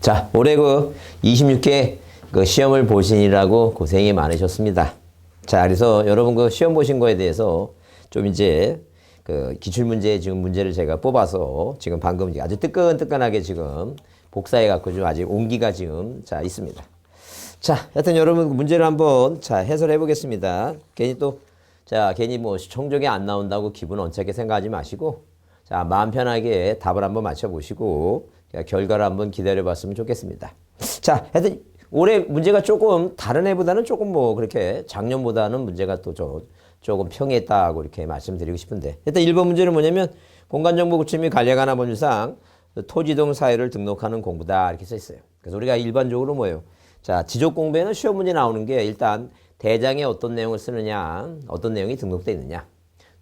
자, 올해 그 26회 그 시험을 보시느라고 고생이 많으셨습니다. 자, 그래서 여러분 그 시험 보신 거에 대해서 좀 이제 그 기출문제 지금 문제를 제가 뽑아서 지금 방금 아주 뜨끈뜨끈하게 지금 복사해 갖고 좀 아직 온기가 지금 자 있습니다. 자, 하여튼 여러분 문제를 한번 자 해설해 보겠습니다. 괜히 뭐 성적이 안 나온다고 기분 언짢게 생각하지 마시고 자, 마음 편하게 답을 한번 맞춰 보시고 결과를 한번 기다려 봤으면 좋겠습니다. 자, 하여튼 올해 문제가 조금 다른 해보다는 조금 뭐 그렇게 작년보다는 문제가 또 조금 평이했다고 이렇게 말씀드리고 싶은데 일단 1번 문제는 뭐냐면 공간정보 구축 및 관리에 관한 법률상 토지동 사유를 등록하는 공부다 이렇게 써 있어요. 그래서 우리가 일반적으로 뭐예요? 자, 지적 공부에는 시험 문제 나오는 게 일단 대장에 어떤 내용을 쓰느냐, 어떤 내용이 등록되어 있느냐,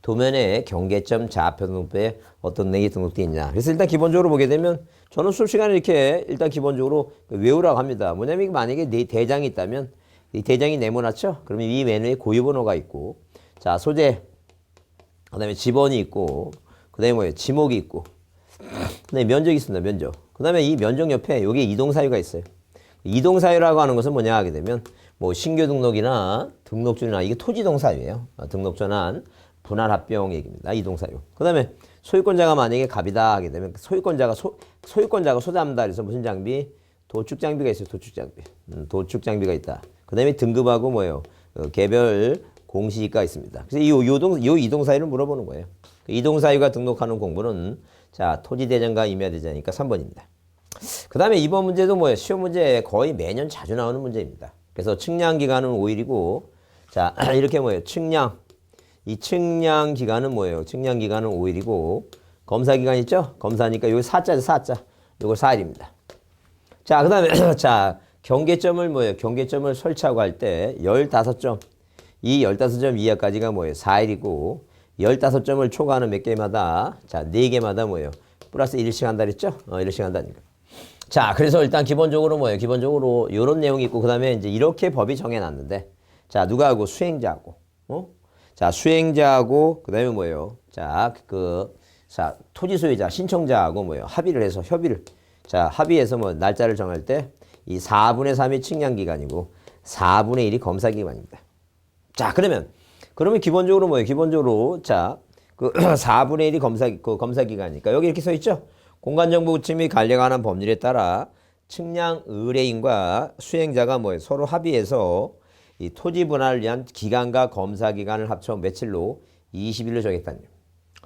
도면에 경계점 좌표 등록부에 어떤 내용이 등록되어 있냐. 그래서 일단 기본적으로 보게 되면 저는 수업 시간에 이렇게 일단 기본적으로 외우라고 합니다. 뭐냐면 만약에 네 대장이 있다면 이 대장이 네모나죠? 그러면 이 메뉴에 고유번호가 있고 자, 소재, 그 다음에 지번이 있고 그 다음에 뭐예요? 지목이 있고 그 다음에 면적이 있습니다. 면적. 그 다음에 이 면적 옆에 여기 이동사유가 있어요. 이동사유라고 하는 것은 뭐냐 하게 되면 뭐 신규 등록이나 등록주나 이게 토지동사유예요. 등록전환, 분할합병 얘기입니다. 이동사유. 그 다음에 소유권자가 만약에 갑이다 하게 되면 소유권자가 소장한다 그래서 무슨 장비? 도축장비가 있어요. 도축장비. 도축장비가 있다. 그 다음에 등급하고 뭐예요? 개별 공시가 있습니다. 그래서 이 이동사유를 물어보는 거예요. 이동사유가 등록하는 공부는 자, 토지대장과 임야대장이니까 3번입니다. 그 다음에 2번 문제도 뭐예요? 시험 문제 거의 매년 자주 나오는 문제입니다. 그래서 측량기간은 5일이고 자, 이렇게 뭐예요? 이 측량 기간은 뭐예요? 측량 기간은 5일이고 검사 기간 있죠? 검사니까 여기 4자죠, 4자. 요거 4일입니다. 자, 그다음에 자, 경계점을 뭐예요? 경계점을 설치하고 할 때 15점. 이 15점 이하까지가 뭐예요? 4일이고 15점을 초과하는 몇 개마다 자, 4개마다 뭐예요? 플러스 1씩 한다 그랬죠? 1씩 한다니까. 자, 그래서 일단 기본적으로 뭐예요? 기본적으로 요런 내용이 있고 그다음에 이제 이렇게 법이 정해 놨는데 자, 누가 하고 수행자하고 자, 수행자하고 그다음에 뭐예요? 자, 자, 토지 소유자 신청자하고 뭐예요? 협의를 자, 합의해서 뭐 날짜를 정할 때 이 4분의 3이 측량 기간이고 4분의 1이 검사 기간입니다. 자, 그러면 기본적으로 뭐예요? 기본적으로 자, 4분의 1이 검사 기간이니까 여기 이렇게 써 있죠? 공간정보 구축 및 관리에 관한 법률에 따라 측량 의뢰인과 수행자가 뭐예요? 서로 합의해서 이 토지 분할을 위한 기간과 검사 기간을 합쳐 며칠로 20일로 정했다는 거예요.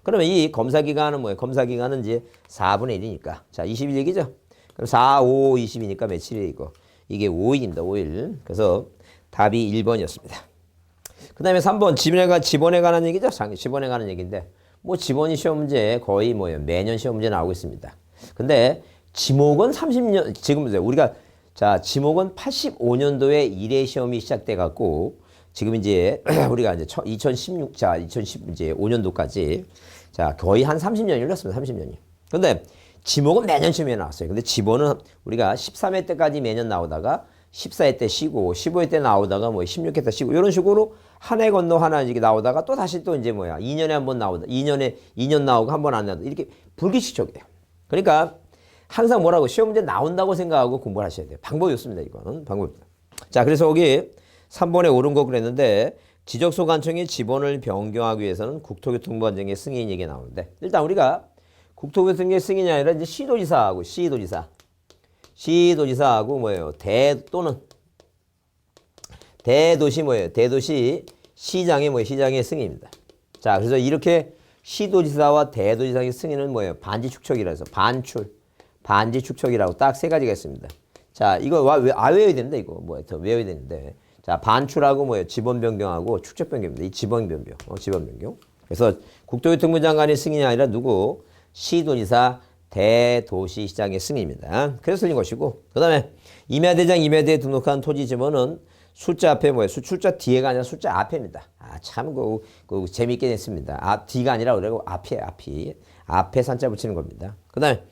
그러면 이 검사 기간은 뭐예요? 검사 기간은 이제 4분의 1이니까. 자, 20일 얘기죠? 그럼 4, 5, 20이니까 며칠이에요, 이거? 이게 5일입니다, 5일. 그래서 답이 1번이었습니다. 그 다음에 3번, 지번에 관한 얘기죠? 지번에 관한 얘기인데, 뭐 지번이 시험 문제 거의 뭐예요? 매년 시험 문제 나오고 있습니다. 근데 지목은 30년, 지금 우리가 자, 지목은 85년도에 1회 시험이 시작돼 갖고 지금 이제 우리가 이제 2015년도까지 자, 거의 한 30년이 흘렀습니다. 30년이. 근데 지목은 매년 시험에 나왔어요. 근데 지번은 우리가 13회 때까지 매년 나오다가 14회 때 쉬고 15회 때 나오다가 뭐 16회 때 쉬고 이런 식으로 한 해 건너 하나 이렇게 나오다가 또 다시 또 이제 2년에 한 번 나오다. 2년 나오고 한 번 안 나오다. 이렇게 불규칙적이에요. 그러니까 항상 뭐라고 시험 문제 나온다고 생각하고 공부를 하셔야 돼요. 방법이 없습니다. 이거는 방법입니다. 자, 그래서 여기 3번에 옳은 거 그랬는데 지적소관청이 지번을 변경하기 위해서는 국토교통부 관청의 승인 얘기가 나오는데 일단 우리가 국토교통부의 승인이 아니라 이제 시도지사하고 뭐예요? 대도시 뭐예요? 대도시 시장의 뭐예요? 시장의 승인입니다. 자, 그래서 이렇게 시도지사와 대도지사의 승인은 뭐예요? 반지축척이라 해서 반지축척이라고 딱 세 가지가 있습니다. 자, 이거 외워야 되는데 이거 더 외워야 되는데 자, 반출하고 뭐예요? 지번 변경하고 축척 변경입니다. 이 지번 변경, 지번 변경. 그래서 국토교통부 장관의 승인이 아니라 누구? 시도지사, 대도시시장의 승인입니다. 그래서 틀린 것이고 그 다음에 임야대장, 임야대에 등록한 토지 지번은 숫자 앞에 뭐예요? 숫자 뒤에가 아니라 숫자 앞에입니다. 아, 참 재미있게 됐습니다. 뒤가 아니라 그러고 앞에 산자 붙이는 겁니다. 그 다음에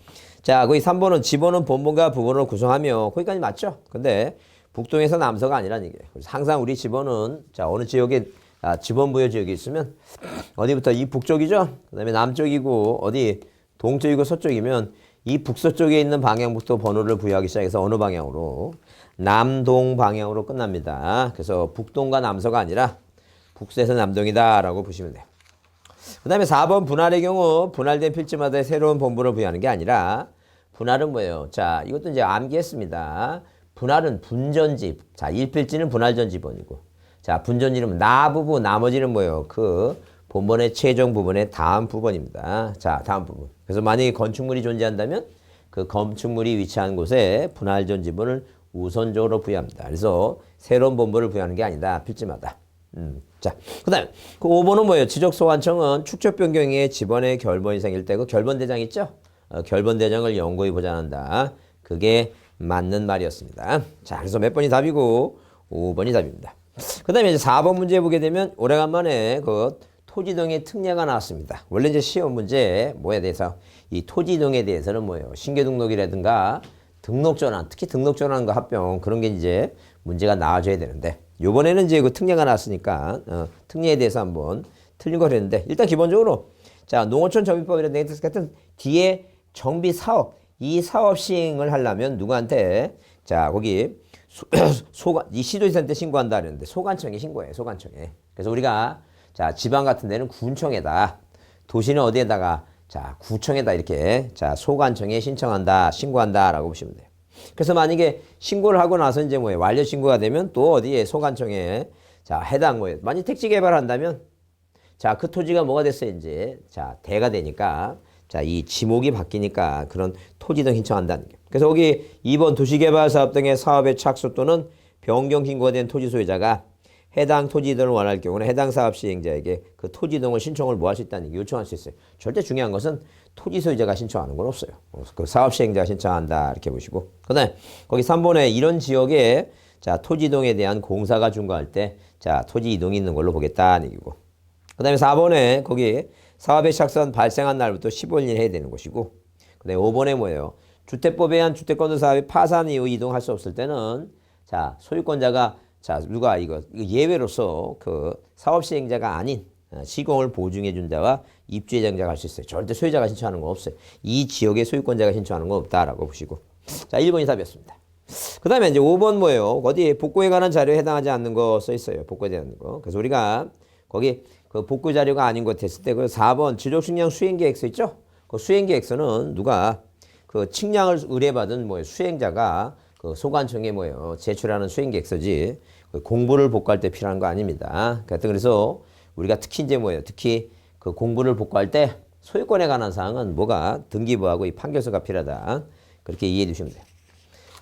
자, 거기 3번은 지번은 본본과 부본을 구성하며 거기까지 맞죠? 근데 북동에서 남서가 아니라는 얘기예요. 그래서 항상 우리 지번은 자, 어느 지역에 지번 부여 지역이 있으면 어디부터 이 북쪽이죠? 그 다음에 남쪽이고 어디 동쪽이고 서쪽이면 이 북서쪽에 있는 방향부터 번호를 부여하기 시작해서 어느 방향으로? 남동 방향으로 끝납니다. 그래서 북동과 남서가 아니라 북서에서 남동이다라고 보시면 돼요. 그 다음에 4번 분할의 경우 분할된 필지마다 새로운 본부를 부여하는 게 아니라 분할은 뭐예요? 자, 이것도 이제 암기했습니다. 분할은 분전지. 자, 1필지는 분할전지번이고. 자, 분전지는 나 부분, 나머지는 뭐예요? 그 본번의 최종 부분의 다음 부분입니다. 자, 다음 부분. 그래서 만약에 건축물이 존재한다면 그 건축물이 위치한 곳에 분할전지번을 우선적으로 부여합니다. 그래서 새로운 본부를 부여하는 게 아니다. 필지마다. 자, 그 다음에 그 5번은 뭐예요? 지적소관청은 축적 변경의 지번의 결번이 생길 때 그 결번대장 있죠? 결번대장을 연구히 보장한다. 그게 맞는 말이었습니다. 자, 그래서 몇 번이 답이고 5번이 답입니다. 그 다음에 이제 4번 문제 보게 되면 오래간만에 그 토지동의 특례가 나왔습니다. 원래 이제 시험 문제 뭐에 대해서 이 토지동에 대해서는 뭐예요? 신규등록이라든가 등록전환, 특히 등록전환과 합병 그런 게 이제 문제가 나와줘야 되는데 요번에는 이제 그 특례가 나왔으니까 특례에 대해서 한번 틀린 걸 했는데 일단 기본적으로 자 농어촌 정비법이라든가 같은 뒤에 정비 사업 이 사업 시행을 하려면 누구한테 자 거기 소관 이 시도지사한테 신고한다 그랬는데 소관청에 신고해요. 소관청에. 그래서 우리가 자 지방 같은 데는 군청에다 도시는 어디에다가 자 구청에다 이렇게 자 소관청에 신청한다 신고한다라고 보시면 돼요. 그래서 만약에 신고를 하고 나서 이제 뭐예요 완료 신고가 되면 또 어디에 소관청에 자 해당 뭐예요 만약 택지 개발한다면 자 그 토지가 뭐가 됐어요 이제 자 대가 되니까 자 이 지목이 바뀌니까 그런 토지 등 신청한다는 게 그래서 거기 2번 도시개발사업 등의 사업의 착수 또는 변경 신고가 된 토지 소유자가 해당 토지 등을 원할 경우는 해당 사업 시행자에게 그 토지 등을 신청을 뭐 할 수 있다는 게 요청할 수 있어요. 절대 중요한 것은 토지 소유자가 신청하는 건 없어요. 그 사업 시행자가 신청한다 이렇게 보시고 그다음에 거기 3번에 이런 지역에 자 토지 이동에 대한 공사가 중과할 때 자 토지 이동이 있는 걸로 보겠다는 얘기고 그다음에 4번에 거기 사업의 착수한 발생한 날부터 15일 해야 되는 것이고 그다음에 5번에 뭐예요? 주택법에 의한 주택건설 사업이 파산 이후 이동할 수 없을 때는 자 소유권자가 자 누가 이거 예외로서 그 사업 시행자가 아닌 시공을 보증해 준 자와 입주 예정자가 할 수 있어요. 절대 소유자가 신청하는 건 없어요. 이 지역의 소유권자가 신청하는 건 없다라고 보시고 자 1번이 답이었습니다. 그 다음에 이제 5번 뭐예요? 어디 복구에 관한 자료에 해당하지 않는 거 써 있어요. 복구에 대한 거. 그래서 우리가 거기 그 복구 자료가 아닌 것 했을 때 그 4번 지적식량 수행계획서 있죠? 그 수행계획서는 누가 그 측량을 의뢰받은 뭐예요? 수행자가 그 소관청에 뭐예요? 제출하는 수행계획서지 공부를 복구할 때 필요한 거 아닙니다. 그래서 우리가 특히 이제 뭐예요? 특히 그 공부를 복구할 때 소유권에 관한 사항은 뭐가 등기부하고 이 판결서가 필요하다. 그렇게 이해해 주시면 돼요.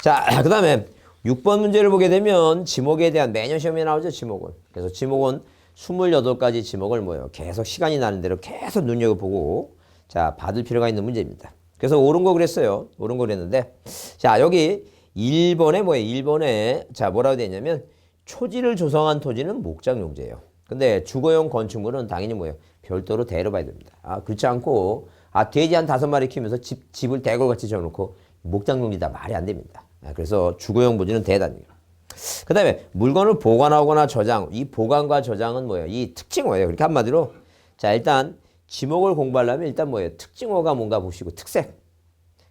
자, 그 다음에 6번 문제를 보게 되면 지목에 대한 매년 시험에 나오죠, 지목은. 그래서 지목은 28가지 지목을 뭐예요? 계속 시간이 나는 대로 계속 눈여겨보고 자, 받을 필요가 있는 문제입니다. 그래서 옳은 거 그랬어요. 옳은 거 그랬는데 자, 여기 1번에 뭐예요? 1번에 자, 뭐라고 되어 있냐면 초지를 조성한 토지는 목장용지예요. 근데 주거용 건축물은 당연히 뭐예요? 별도로 대여봐야 됩니다. 그렇지 않고 돼지 한 5마리 키우면서 집을 대골같이 지어놓고 목장용지다 말이 안 됩니다. 그래서 주거용 부지는 대단해요. 그 다음에 물건을 보관하거나 저장 이 보관과 저장은 뭐예요? 이 특징 뭐예요? 그렇게 한마디로 자 일단 지목을 공부하려면 일단 뭐예요? 특징어가 뭔가 보시고 특색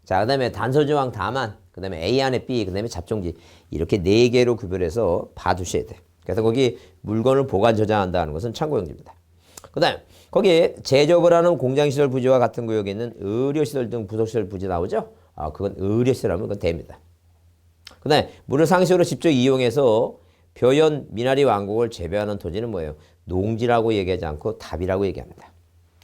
자 그 다음에 단서조항 다만 그 다음에 A 안에 B 그 다음에 잡종지 이렇게 4개로 구별해서 봐두셔야 돼요. 그래서 거기 물건을 보관 저장한다는 것은 참고용지입니다. 그 다음에 거기에 제조업을 하는 공장시설 부지와 같은 구역에 있는 의료시설 등 부속시설 부지 나오죠? 그건 의료시설하면 그건 됩니다. 그 다음에 물을 상식으로 직접 이용해서 벼연 미나리 왕국을 재배하는 토지는 뭐예요? 농지라고 얘기하지 않고 답이라고 얘기합니다.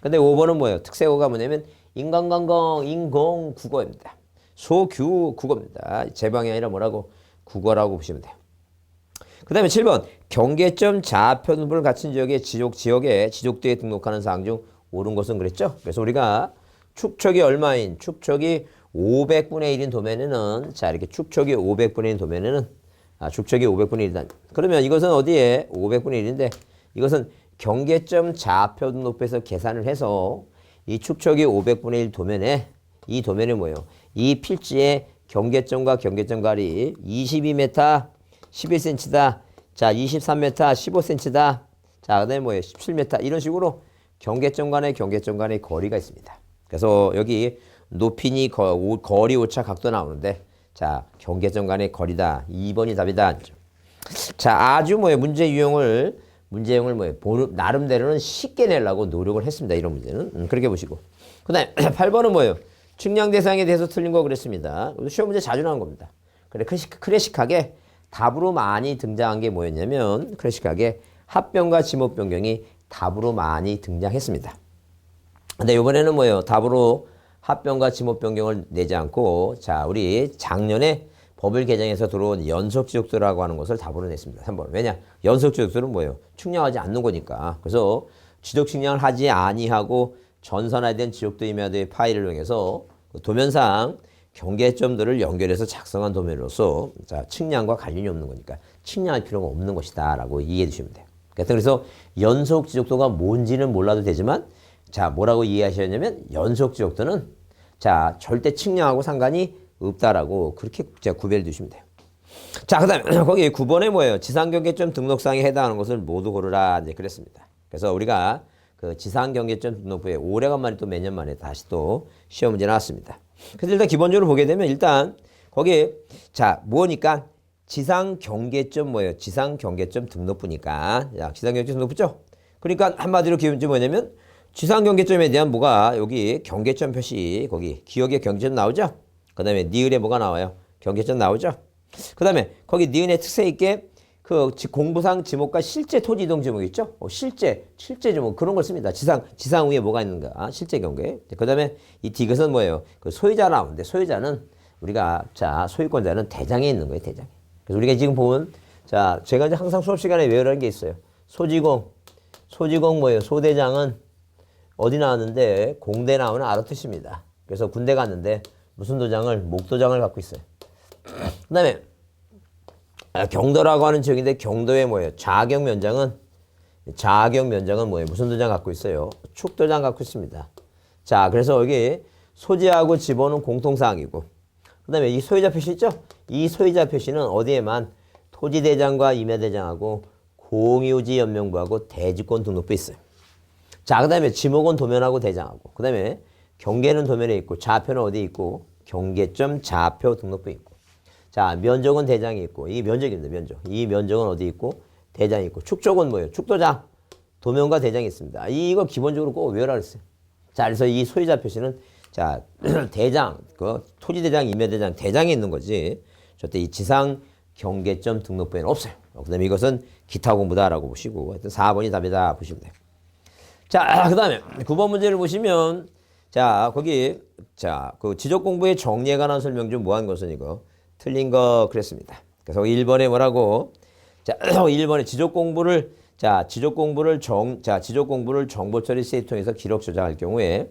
근데 5번은 뭐예요? 특색어가 뭐냐면 인간관광 인공국어입니다. 소규국어입니다. 제방이 아니라 뭐라고? 국어라고 보시면 돼요. 그 다음에 7번 경계점 좌표등본을 갖춘 지역의 지역에 지적도에 등록하는 사항 중 옳은 것은 그랬죠? 그래서 우리가 축척이 얼마인 축척이 500분의 1인 도면에는 자 이렇게 축척이 500분의 1인 도면에는 축척이 500분의 1이다. 그러면 이것은 어디에 500분의 1인데 이것은 경계점 좌표 등록부에서 계산을 해서 이 축척이 500분의 1 도면에 이 도면이 뭐예요? 이 필지의 경계점과 경계점 거리 22m 11cm다. 자 23m 15cm다. 자 그다음에 뭐예요? 17m 이런 식으로 경계점 간의 거리가 있습니다. 그래서 여기 높이니 거리 오차 각도 나오는데 자 경계점 간의 거리다. 2번이 답이다. 자 아주 뭐예요 문제 유형을 뭐예요 나름대로는 쉽게 내려고 노력을 했습니다. 이런 문제는 그렇게 보시고 그다음에 8번은 뭐예요 측량 대상에 대해서 틀린 거 그랬습니다. 시험 문제 자주 나온 겁니다. 그래 클래식하게 답으로 많이 등장한 게 뭐였냐면 클래식하게 합병과 지목 변경이 답으로 많이 등장했습니다. 근데 이번에는 뭐예요 답으로 합병과 지목 변경을 내지 않고 자 우리 작년에 법을 개정해서 들어온 연속 지적도라고 하는 것을 답으로 냈습니다. 3번. 왜냐? 연속 지적도는 뭐예요? 측량하지 않는 거니까. 그래서 지적 측량을 하지 아니하고 전산화된 지적도 임야도의 파일을 이용해서 도면상 경계점들을 연결해서 작성한 도면으로서 자, 측량과 관련이 없는 거니까 측량할 필요가 없는 것이다 라고 이해해 주시면 돼요. 그래서 연속 지적도가 뭔지는 몰라도 되지만 자 뭐라고 이해하셔야냐면 연속 지적도는 자 절대 측량하고 상관이 없다라고 그렇게 제가 구별해 두시면 돼요. 자, 그 다음에 거기 9번에 뭐예요? 지상경계점 등록사항에 해당하는 것을 모두 고르라. 이제 그랬습니다. 그래서 우리가 그 지상경계점 등록부에 오래간만에 또 몇 년 만에 다시 또 시험 문제 나왔습니다. 그래서 일단 기본적으로 보게 되면 일단 거기에 자, 뭐니까 지상경계점 뭐예요? 지상경계점 등록부니까. 자, 지상경계점 등록부죠? 그러니까 한마디로 기본적이 뭐냐면 지상경계점에 대한 뭐가 여기 경계점 표시 거기 기억의 경계점 나오죠? 그 다음에 니은에 뭐가 나와요? 경계점 나오죠? 그 다음에 거기 니은에 특색 있게 그 공부상 지목과 실제 토지 이동 지목 있죠? 실제 지목 그런 걸 씁니다. 지상 위에 뭐가 있는가? 실제 경계. 그 다음에 이 디귿은 뭐예요? 그 소유자 나오는데 소유자는 우리가 자 소유권자는 대장에 있는 거예요. 대장에. 그래서 우리가 지금 보면 자 제가 이제 항상 수업 시간에 외우라는 게 있어요. 소지공 뭐예요? 소대장은 어디 나왔는데 공대 나오는 알아듣습니다. 그래서 군대 갔는데 무슨 도장을 목도장을 갖고 있어요. 그 다음에 경도라고 하는 지역인데 경도에 뭐예요? 자격 면장은 뭐예요? 무슨 도장 갖고 있어요? 축도장 갖고 있습니다. 자 그래서 여기 소지하고 지번은 공통사항이고 그 다음에 이 소유자 표시 있죠? 이 소유자 표시는 어디에만 토지대장과 임야대장하고 공유지 연명부하고 대지권 등록부 있어요. 자 그 다음에 지목은 도면하고 대장하고 그 다음에 경계는 도면에 있고 좌표는 어디 있고 경계점 좌표 등록부에 있고 자 면적은 대장이 있고 이 면적입니다. 면적. 이 면적은 어디 있고 대장이 있고 축적은 뭐예요? 축도장 도면과 대장이 있습니다. 이거 기본적으로 꼭 외우라 그랬어요. 자 그래서 이 소유자 표시는 자 대장 그 토지대장 임야대장 대장에 있는 거지 저때 이 지상 경계점 등록부에는 없어요. 그 다음에 이것은 기타 공부다라고 보시고 하여튼 4번이 답이다 보시면 돼요. 자 그 다음에 9번 문제를 보시면 자, 거기, 자, 그 지적 공부의 정리에 관한 설명 좀 뭐한 것은 이거 틀린 거 그랬습니다. 그래서 1번에 뭐라고? 자, 1번에 지적 공부를 정보 처리 시스템 통해서 기록 저장할 경우에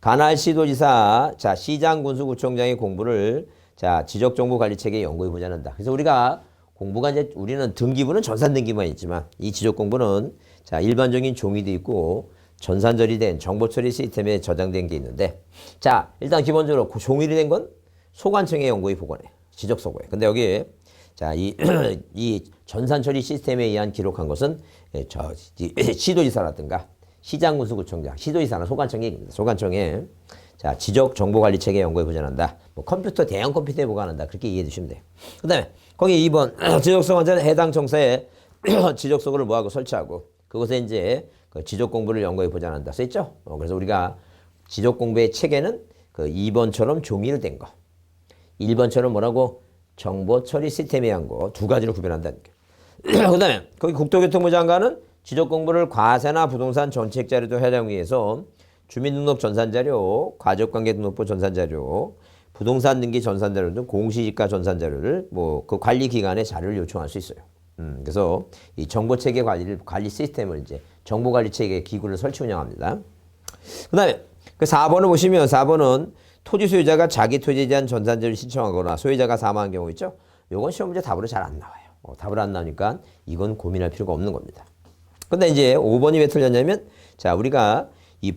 관할 시도지사, 자, 시장 군수구청장의 공부를 자, 지적 정보 관리 체계 연구에 보장한다. 그래서 우리가 공부가 이제 우리는 등기부는 전산 등기만 있지만 이 지적 공부는 자, 일반적인 종이도 있고 전산 처리된 정보 처리 시스템에 저장된 게 있는데 자 일단 기본적으로 종이로 된 건 소관청의 연구에 보관해 지적 서고에. 근데 여기 자 이 전산 처리 시스템에 의한 기록한 것은 저 시도지사라든가 시장군수구청장 시도지사나 소관청의 얘기입니다. 소관청에 자 지적 정보 관리 체계 연구에 보존한다. 뭐 컴퓨터 대형 컴퓨터에 보관한다. 그렇게 이해해 주시면 돼요. 그다음에 거기 2번 지적서 관자는 해당 청사에 지적서고를 뭐하고 설치하고 그것에 이제 그 지적 공부를 연구에 보장한다 써있죠. 그래서 우리가 지적 공부의 체계는 그 2번처럼 종이로 된 거, 1번처럼 뭐라고 정보 처리 시스템에 의한 거 두 가지를 구별한다는 게. 그다음에 거기 국토교통부 장관은 지적 공부를 과세나 부동산 정책 자료도 해당 위해서 주민등록 전산자료, 가족관계등록부 전산자료, 부동산 등기 전산자료 등 공시지가 전산자료를 뭐 그 관리 기관에 자료를 요청할 수 있어요. 그래서 이 정보체계 관리 시스템을 이제 정보관리체계 기구를 설치 운영합니다. 그 다음에 그 4번을 보시면 4번은 토지 소유자가 자기 토지에 대한 전산자료를 신청하거나 소유자가 사망한 경우 있죠. 요건 시험 문제 답으로 잘 안 나와요. 답으로 안 나오니까 이건 고민할 필요가 없는 겁니다. 근데 이제 5번이 왜 틀렸냐면 자 우리가 이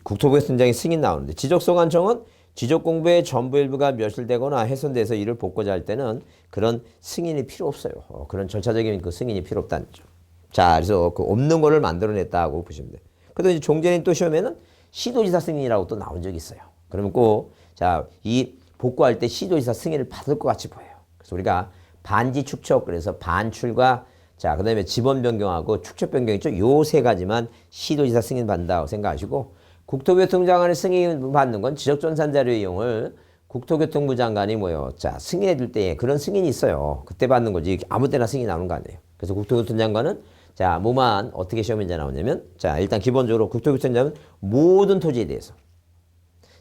국토부에서 등장의 승인 나오는데 지적소관청은 지적공부의 전부 일부가 멸실되거나 훼손돼서 이를 복구자 할 때는 그런 승인이 필요 없어요. 그런 절차적인 그 승인이 필요 없다는 점. 자, 그래서 그 없는 거를 만들어냈다고 보시면 돼요. 그래도 이제 종전에 또 시험에는 시도지사 승인이라고 또 나온 적이 있어요. 그러면 꼭, 자, 이 복구할 때 시도지사 승인을 받을 것 같이 보여요. 그래서 우리가 반지 축척, 그래서 반출과 자, 그 다음에 지번 변경하고 축척 변경 있죠? 요 세 가지만 시도지사 승인 받는다고 생각하시고, 국토교통장관의 승인 받는 건 지적전산 자료 이용을 국토교통부 장관이 뭐요? 자, 승인해 줄 때 그런 승인이 있어요. 그때 받는 거지. 아무 때나 승인이 나오는 거 아니에요. 그래서 국토교통장관은 자, 뭐만 어떻게 시험 문제 나오냐면, 자, 일단 기본적으로 국토교통장관은 모든 토지에 대해서,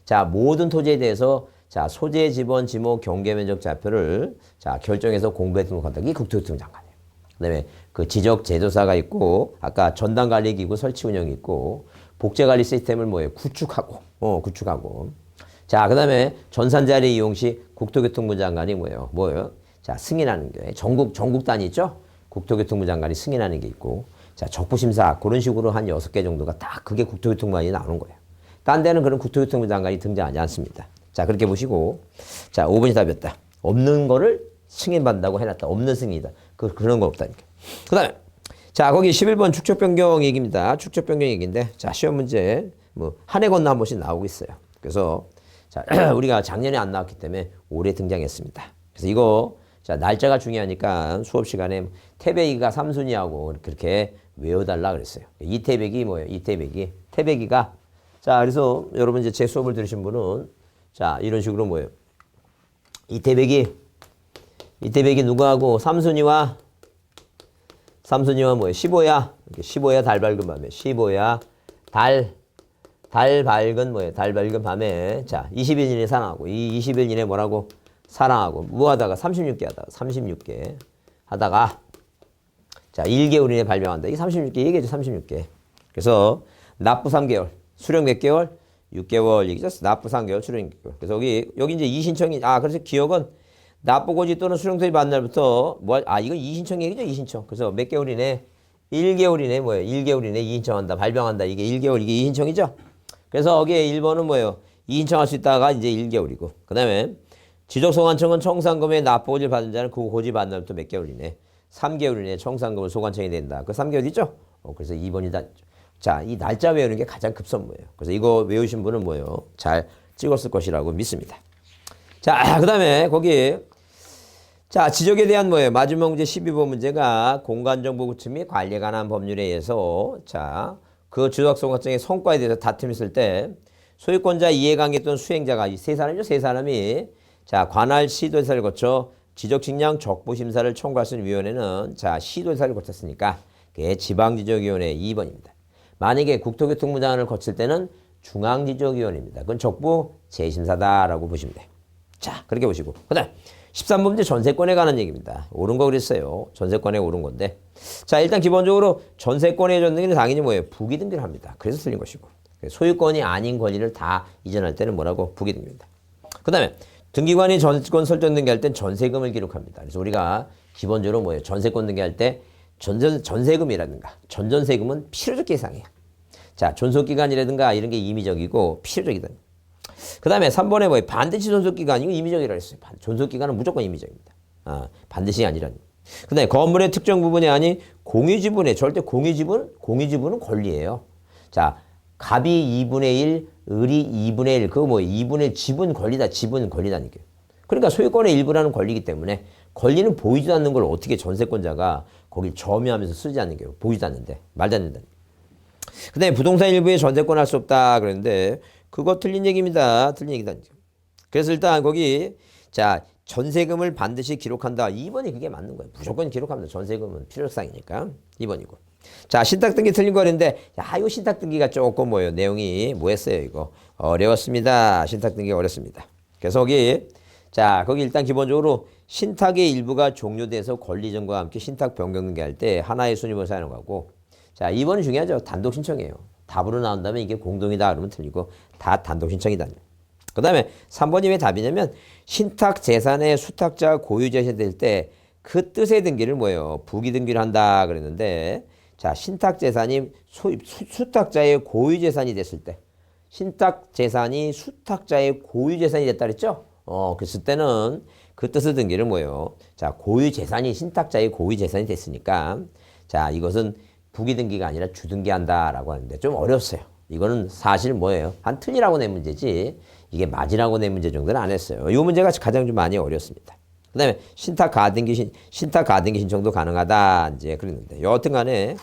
자, 모든 토지에 대해서 자, 소재, 지번, 지목, 경계 면적 좌표를 자, 결정해서 공부해 등록한다. 이게 국토교통장관이에요. 그다음에 그 지적 제조사가 있고, 아까 전담관리기구 설치 운영이 있고, 복제관리 시스템을 뭐예요? 구축하고. 자, 그다음에 전산자료 이용 시 국토교통부 장관이 뭐예요? 자, 승인하는 게 전국 단위 있죠? 국토교통부 장관이 승인하는 게 있고, 자, 적부심사 그런 식으로 한 6개 정도가 딱 그게 국토교통부장관이 나오는 거예요. 딴 데는 그런 국토교통부 장관이 등장하지 않습니다. 자, 그렇게 보시고, 자, 5번이 답이었다. 없는 거를 승인받는다고 해놨다. 없는 승인이다. 그런 거 없다니까. 그 다음에, 자, 거기 11번 축척 변경 얘기입니다. 축척 변경 얘기인데, 자, 시험 문제, 한 해 건너 한 번씩 나오고 있어요. 그래서, 자, 우리가 작년에 안 나왔기 때문에 올해 등장했습니다. 그래서 이거, 자, 날짜가 중요하니까 수업 시간에 태백이가 3순위하고 그렇게 외워달라 그랬어요. 이태백이 뭐예요? 태백이가. 자, 그래서 여러분 이제 제 수업을 들으신 분은 자, 이런 식으로 뭐예요? 이태백이 누구하고 3순위와 뭐예요? 15야. 15야 달 밝은 밤에. 15야 달 밝은 뭐예요? 달 밝은 밤에. 자, 20일 이내 사랑하고. 이 20일 이내 뭐라고? 사랑하고. 뭐 하다가 36개 하다가 자, 1개월 이내 발병한다. 이 36개 얘기해줘. 36개. 그래서 납부 3개월. 수령 몇 개월? 6개월 얘기죠. 납부 3개월, 수령 6개월. 그래서 여기 이제 이신청이, 그래서 기억은 납부고지 또는 수령토지 받는 날부터, 이거 이신청 얘기죠, 이신청. 그래서 몇 개월 이내? 1개월 이내 뭐예요? 1개월 이내 이신청한다, 발병한다. 이게 1개월, 이게 이신청이죠? 그래서 여기에 1번은 뭐예요? 이신청할 수 있다가 이제 1개월이고. 그 다음에 지적소관청은 청산금의 납부고지를 받은 자는 그 고지 받는 날부터 몇 개월 이내? 3개월 이내 청산금을 소관청이 된다. 그 3개월 있죠? 그래서 2번이다. 자, 이 날짜 외우는 게 가장 급선무예요. 그래서 이거 외우신 분은 뭐예요? 잘 찍었을 것이라고 믿습니다. 자, 그 다음에 거기 자, 지적에 대한 뭐예요? 마지막 문제 12번 문제가 공간정보구축 및 관리에 관한 법률에 의해서 자, 그 지적소관청의 성과에 대해서 다툼이 있을 때 소유권자, 이해관계 또는 수행자가 이 세 사람이죠. 세 사람이 자, 관할 시도조사를 거쳐 지적측량 적부심사를 청구할 수 있는 위원회는 자, 시도조사를 거쳤으니까 그게 지방지적위원회 2번입니다. 만약에 국토교통부 장관을 거칠 때는 중앙지적위원회입니다. 그건 적부 재심사다라고 보시면 돼요. 자, 그렇게 보시고. 그 다음 13번 문제 전세권에 관한 얘기입니다. 옳은 거 그랬어요. 전세권에 옳은 건데. 자, 일단 기본적으로 전세권의 전등기는 당연히 뭐예요? 부기등기를 합니다. 그래서 틀린 것이고. 소유권이 아닌 권리를 다 이전할 때는 뭐라고? 부기등기입니다. 그 다음에 등기관이 전세권 설정 등기할 땐 전세금을 기록합니다. 그래서 우리가 기본적으로 뭐예요? 전세권 등기할 때 전세금이라든가 전전세금은 필요적 계상이에요. 자, 존속기간이라든가 이런 게 임의적이고 필요적이다. 그 다음에 3번에 뭐예요? 반드시 존속기간이고 임의적이라고 했어요. 존속기간은 무조건 임의적입니다. 반드시 아니라니. 그 다음에 건물의 특정 부분이 아닌 공유지분에 절대 공유지분은 권리예요. 자, 갑이 2분의 1, 을이 2분의 1, 그거 뭐예요? 2분의 1 지분 권리다. 지분 권리다니까요. 그러니까 소유권의 일부라는 권리이기 때문에 권리는 보이지도 않는 걸 어떻게 전세권자가 거길 점유하면서 쓰지 않는 게 보이지도 않는데 말도 안 된다. 그 다음에 부동산 일부에 전세권 할 수 없다 그랬는데 그거 틀린 얘기입니다. 틀린 얘기다. 그래서 일단 거기 자, 전세금을 반드시 기록한다. 2번이 그게 맞는 거예요. 무조건 기록합니다. 전세금은 필요성이니까 2번이고. 자, 신탁등기 틀린 거랬는데 요 신탁등기가 조금 뭐예요? 내용이 뭐였어요? 이거 어려웠습니다. 신탁등기가 어렵습니다. 그래서 거기 일단 기본적으로 신탁의 일부가 종료돼서 권리정과 함께 신탁 변경 등기할 때 하나의 순위를 사용하는 거고. 자, 2번이 중요하죠. 단독 신청이에요. 답으로 나온다면 이게 공동이다 그러면 틀리고 다 단독 신청이다. 그 다음에 3번이 왜 답이냐면 신탁 재산의 수탁자 고유 재산이 될 때 그 뜻의 등기를 뭐예요? 부기 등기를 한다 그랬는데 자, 신탁 재산이 수탁자의 고유 재산이 됐을 때 신탁 재산이 수탁자의 고유 재산이 됐다 그랬죠? 그랬을 때는 그 뜻의 등기를 뭐예요? 자, 고유 재산이 신탁자의 고유 재산이 됐으니까 자, 이것은 부기 등기가 아니라 주등기 한다라고 하는데 좀 어렵어요. 이거는 사실 뭐예요? 한 틀리라고 낸 문제지 이게 맞으라고 낸 문제 정도는 안 했어요. 이 문제가 가장 좀 많이 어렵습니다. 그 다음에 신탁 가등기 신청도 가능하다. 이제 그랬는데 여하튼 간에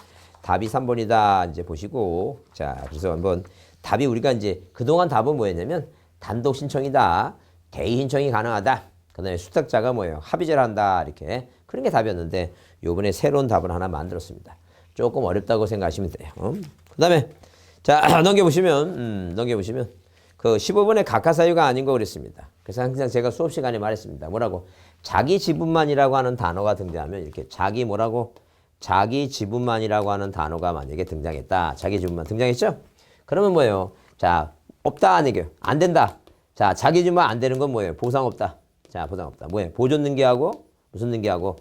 답이 3번이다. 이제 보시고. 자, 그래서 한번 답이 우리가 이제 그동안 답은 뭐였냐면 단독 신청이다. 대의 신청이 가능하다. 그 다음에 수탁자가 뭐예요? 합의제를 한다. 이렇게. 그런 게 답이었는데 요번에 새로운 답을 하나 만들었습니다. 조금 어렵다고 생각하시면 돼요. 그 다음에 자, 넘겨보시면 그 15번의 각하사유가 아닌 거 그랬습니다. 그래서 항상 제가 수업 시간에 말했습니다. 뭐라고? 자기 지분만이라고 하는 단어가 등장하면 이렇게 자기 뭐라고? 자기 지분만이라고 하는 단어가 만약에 등장했다. 자기 지분만 등장했죠? 그러면 뭐예요? 자, 없다 아니게요. 안 된다. 자, 자기 지분만 안 되는 건 뭐예요? 보상 없다. 자, 보상 없다. 뭐예요? 보존 능계하고 무슨 능계하고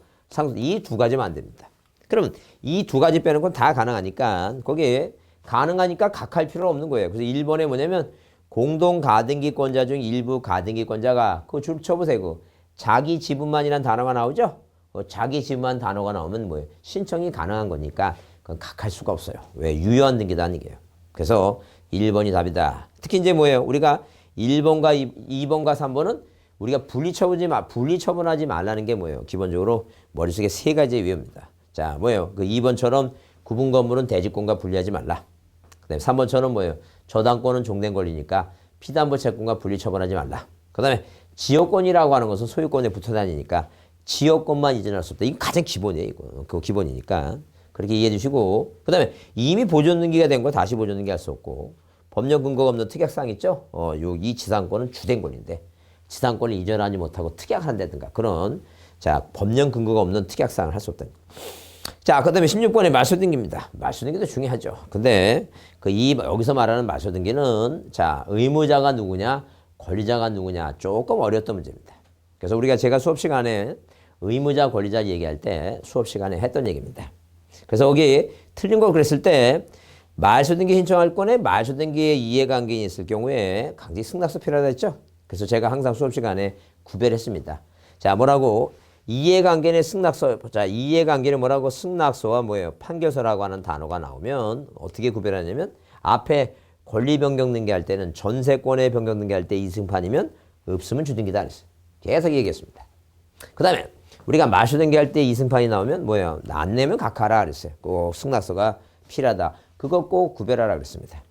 이 두 가지만 안 됩니다. 그러면 이 두 가지 빼는 건 다 가능하니까 거기에 가능하니까 각할 필요 없는 거예요. 그래서 1번에 뭐냐면 공동 가등기권자 중 일부 가등기권자가 그거 줄 쳐보세요. 자기 지분만이란 단어가 나오죠? 자기 지분만 단어가 나오면 뭐예요? 신청이 가능한 거니까 그건 각할 수가 없어요. 왜? 유효한 등기도 아니게요. 그래서 1번이 답이다. 특히 이제 뭐예요? 우리가 1번과 2번과 3번은 우리가 분리처분하지 말라는 게 뭐예요? 기본적으로 머릿속에 세 가지의 위험입니다. 자, 뭐예요? 그 2번처럼 구분 건물은 대지권과 분리하지 말라. 그 다음에 3번처럼 뭐예요? 저당권은 종된 권리니까 피담보 채권과 분리처분하지 말라. 그 다음에 지역권이라고 하는 것은 소유권에 붙어 다니니까 지역권만 이전할 수 없다. 이거 가장 기본이에요. 이거. 그거 기본이니까. 그렇게 이해해 주시고. 그 다음에 이미 보존 등기가 된 거 다시 보존 등기할 수 없고. 법령 근거가 없는 특약사항 있죠? 이 지상권은 주된 권리인데 지상권을 이전하지 못하고 특약한다든가 그런 자 법령 근거가 없는 특약사항을 할 수 없다. 자, 그 다음에 16번에 말소등기입니다. 말소등기도 중요하죠. 근데 여기서 말하는 말소등기는 자, 의무자가 누구냐, 권리자가 누구냐 조금 어려웠던 문제입니다. 그래서 제가 수업 시간에 의무자, 권리자 얘기할 때 수업 시간에 했던 얘기입니다. 그래서 여기 틀린 거 그랬을 때 말소등기 신청할 건에 말소등기에 이해관계인이 있을 경우에 강제 승낙서 필요하다 했죠. 그래서 제가 항상 수업 시간에 구별했습니다. 자, 뭐라고? 이해관계의 승낙서. 자, 이해관계는 뭐라고? 승낙서와 뭐예요? 판결서라고 하는 단어가 나오면 어떻게 구별하냐면 앞에 권리 변경 등기할 때는 전세권의 변경 등기할 때 이승판이면 없으면 주등기다 그랬어요. 계속 얘기했습니다. 그 다음에 우리가 말소 등기할 때 이승판이 나오면 뭐예요? 안 내면 각하라 그랬어요. 꼭 승낙서가 필요하다. 그거 꼭 구별하라 그랬습니다.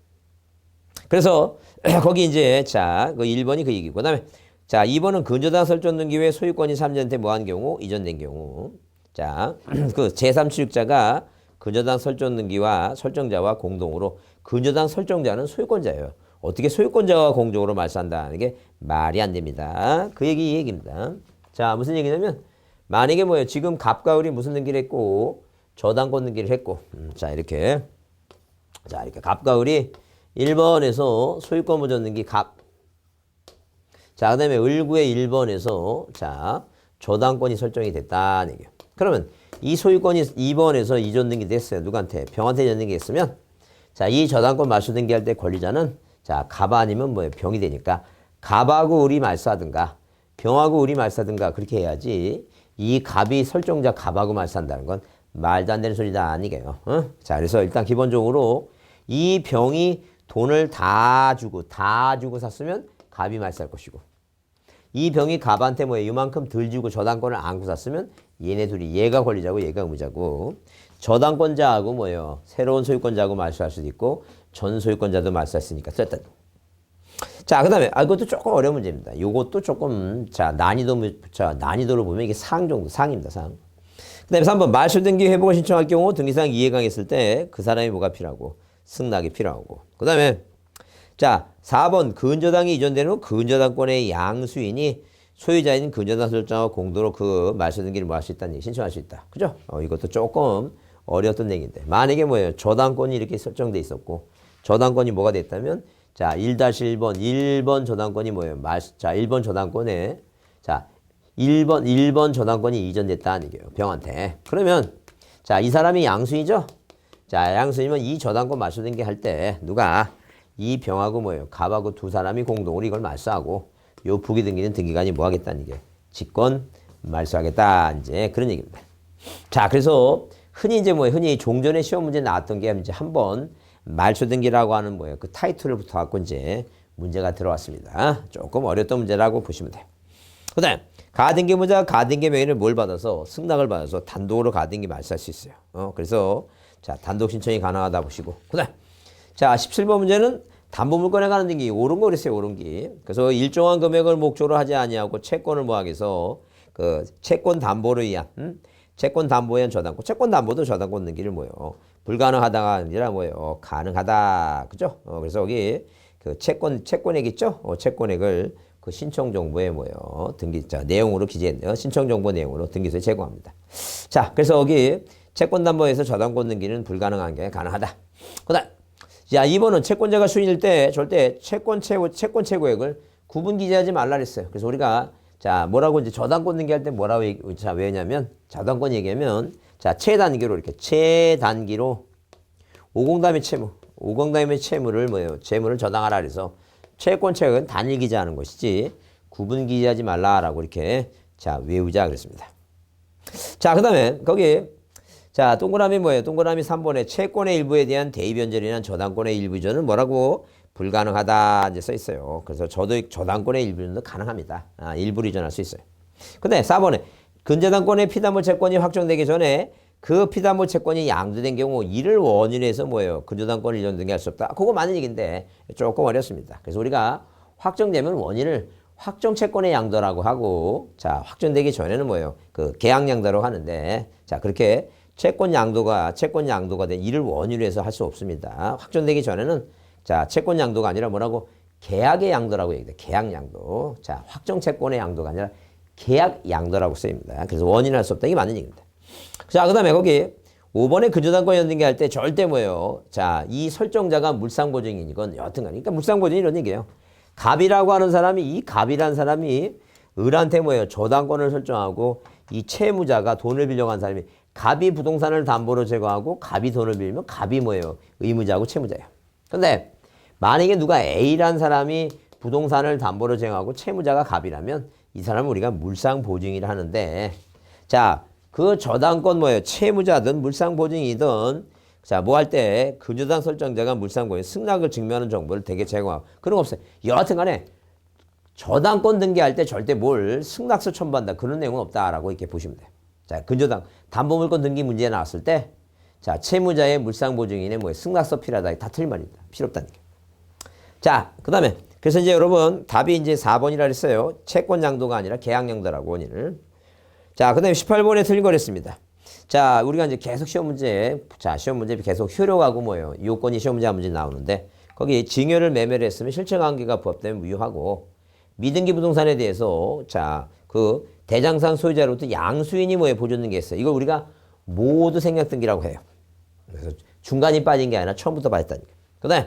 그래서 거기 이제 자, 그 1번이 그 얘기고 그다음에 자, 2번은 근저당 설정 등기 외 소유권이 3년한테 뭐한 경우 이전된 경우. 자, 그 제3취득자가 근저당 설정 등기와 설정자와 공동으로 근저당 설정자는 소유권자예요. 어떻게 소유권자와 공동으로 말소한다는 게 말이 안 됩니다. 그 이 얘기입니다. 자, 무슨 얘기냐면 만약에 뭐예요? 지금 갑과 을이 무슨 등기를 했고 저당권 등기를 했고 자, 이렇게 갑과 을이 1번에서 소유권 보존 등기 갑. 자, 그 다음에 을구의 1번에서 자, 저당권이 설정이 됐다는 얘기예요. 그러면 이 소유권이 2번에서 이전 등기 됐어요. 누구한테? 병한테 이전 등기 했으면 자, 이 저당권 말소 등기할 때 권리자는 자, 갑 아니면 뭐예요? 병이 되니까 갑하고 을이 말소하든가 병하고 을이 말소하든가 그렇게 해야지 이 갑이 설정자 갑하고 말소한다는 건 말도 안 되는 소리다 아니게요. 자, 그래서 일단 기본적으로 이 병이 돈을 다 주고 샀으면 갑이 말소할 것이고 이 병이 갑한테 뭐예요? 이만큼 덜 주고 저당권을 안고 샀으면 얘네 둘이 얘가 권리자고 얘가 의무자고 저당권자하고 뭐예요? 새로운 소유권자하고 말소할 수도 있고 전 소유권자도 말소할 수 있으니까 썼다. 자, 그 다음에 이것도 조금 어려운 문제입니다. 이것도 조금 난이도로 보면 이게 상 정도 상입니다. 상. 그 다음에 3번 말소 등기 회복을 신청할 경우 등기상 이해강했을 때 그 사람이 뭐가 필요하고 승낙이 필요하고 그 다음에 자 4번 근저당이 이전된 후 근저당권의 양수인이 소유자인 근저당 설정하고 공도로 그 말소 등기를 뭐 할 수 있다는 얘기 신청할 수 있다. 그죠? 이것도 조금 어려웠던 얘기인데 만약에 뭐예요? 저당권이 이렇게 설정돼 있었고 저당권이 뭐가 됐다면 자 1-1번 저당권이 뭐예요? 자 1번 저당권에 자 1번 저당권이 이전됐다는 얘기예요. 병한테. 그러면 자 이 사람이 양수이죠? 자 양수이면 이 저당권 말소 등기 할 때 누가 이 병하고 뭐예요? 갑하고 두 사람이 공동으로 이걸 말소하고 요 부기 등기는 등기관이 뭐 하겠다는 얘기예요? 직권 말소하겠다. 이제 그런 얘기입니다. 자, 그래서 흔히 종전에 시험 문제 나왔던 게 이제 한번 말소 등기라고 하는 뭐예요? 그 타이틀을 붙어갖고 이제 문제가 들어왔습니다. 조금 어려웠던 문제라고 보시면 돼요. 그 다음 가등기무자가 가등기 명의를 뭘 받아서 승낙을 받아서 단독으로 가등기 말소할 수 있어요. 그래서 자 단독 신청이 가능하다 보시고 그 다음 자 17번 문제는 담보물건에 관한 등기 옳은 거 그랬어요. 옳은 기. 그래서 일정한 금액을 목적으로 하지 아니하고 채권을 뭐하기 위해서 그 채권 담보를 위한 채권 담보에 의한 저당권 채권 담보도 저당권 등기를 뭐요 불가능하다가 아니라 뭐요 가능하다 그죠? 그래서 여기 그 채권액 있죠? 채권액을 그 신청 정보에 뭐요 등기자 내용으로 기재했네요. 신청 정보 내용으로 등기소에 제공합니다. 자, 그래서 여기 채권 담보에서 저당권 등기는 불가능한 게 가능하다. 그다음 자, 2번은 채권자가 수인일 때 절대 채권 최고액을 구분 기재하지 말라 그랬어요. 그래서 우리가 자, 뭐라고 이제 저당권 등기할 때 뭐라고 자, 왜냐면 저당권 얘기하면 자, 최단기로 이렇게 최단기로 50담의 채무, 50담의 채무를 뭐예요? 채무를 저당하라 그래서 채권 최고액은 단일 기재하는 것이지 구분 기재하지 말라라고 이렇게 자, 외우자 그랬습니다. 자, 그다음에 거기 자, 동그라미 뭐예요? 동그라미 3번에 채권의 일부에 대한 대입변절이나 저당권의 일부 이전은 뭐라고? 불가능하다 이제 써 있어요. 그래서 저당권의 일부 이전도 가능합니다. 일부를 이전할 수 있어요. 근데 4번에 근저당권의 피담보 채권이 확정되기 전에 그 피담보 채권이 양도된 경우 이를 원인으로 해서 뭐예요? 근저당권을 이전 등기할 수 없다. 그거 맞는 얘기인데 조금 어렵습니다. 그래서 우리가 확정되면 원인을 확정 채권의 양도라고 하고 자, 확정되기 전에는 뭐예요? 그 계약 양도라고 하는데 자, 그렇게 채권 양도가 된 이를 원인으로 해서 할 수 없습니다. 확정되기 전에는 자, 채권 양도가 아니라 뭐라고? 계약의 양도라고 얘기해요. 계약 양도. 자, 확정 채권의 양도가 아니라 계약 양도라고 쓰입니다. 그래서 원인할 수 없다. 이게 맞는 얘기입니다. 자, 그 다음에 거기 5번에 근저당권 연등기할 때 절대 뭐예요? 자, 이 설정자가 물상보증인이건 여하튼간 그러니까 물상보증이 이런 얘기예요. 갑이라고 하는 사람이 이 갑이라는 사람이 을한테 뭐예요? 저당권을 설정하고 이 채무자가 돈을 빌려고 한 사람이 갑이 부동산을 담보로 제거하고 갑이 돈을 빌리면 갑이 뭐예요? 의무자하고 채무자예요. 근데 만약에 누가 A라는 사람이 부동산을 담보로 제거하고 채무자가 갑이라면 이 사람은 우리가 물상보증이라 하는데 자, 그 저당권 뭐예요? 채무자든 물상보증이든 자, 뭐 할 때 근저당 설정자가 물상보증 승낙을 증명하는 정보를 대개 제공하고 그런 거 없어요. 여하튼 간에 저당권 등기할 때 절대 뭘 승낙서 첨부한다. 그런 내용은 없다라고 이렇게 보시면 돼요. 자, 근저당 담보물건 등기 문제 나왔을 때 자, 채무자의 물상보증인의 뭐 승낙서 필요하다. 다 틀린 말입니다. 필요 없다는 게. 자, 그다음에 그래서 이제 여러분 답이 이제 4번이라 그랬어요. 채권 양도가 아니라 계약 양도라고 원인을. 자, 그다음에 18번에 틀린 거랬습니다. 자, 우리가 이제 계속 시험 문제 계속 효력하고 뭐예요? 요건이 시험 문제 나오는데 거기 증여를 매매를 했으면 실체 관계가 부합되면 무효하고 미등기 부동산에 대해서 자, 그 대장상 소유자로부터 양수인이 뭐에 보존 등기했어요. 이걸 우리가 모두 생략 등기라고 해요. 그래서 중간이 빠진 게 아니라 처음부터 빠졌다니까. 그다음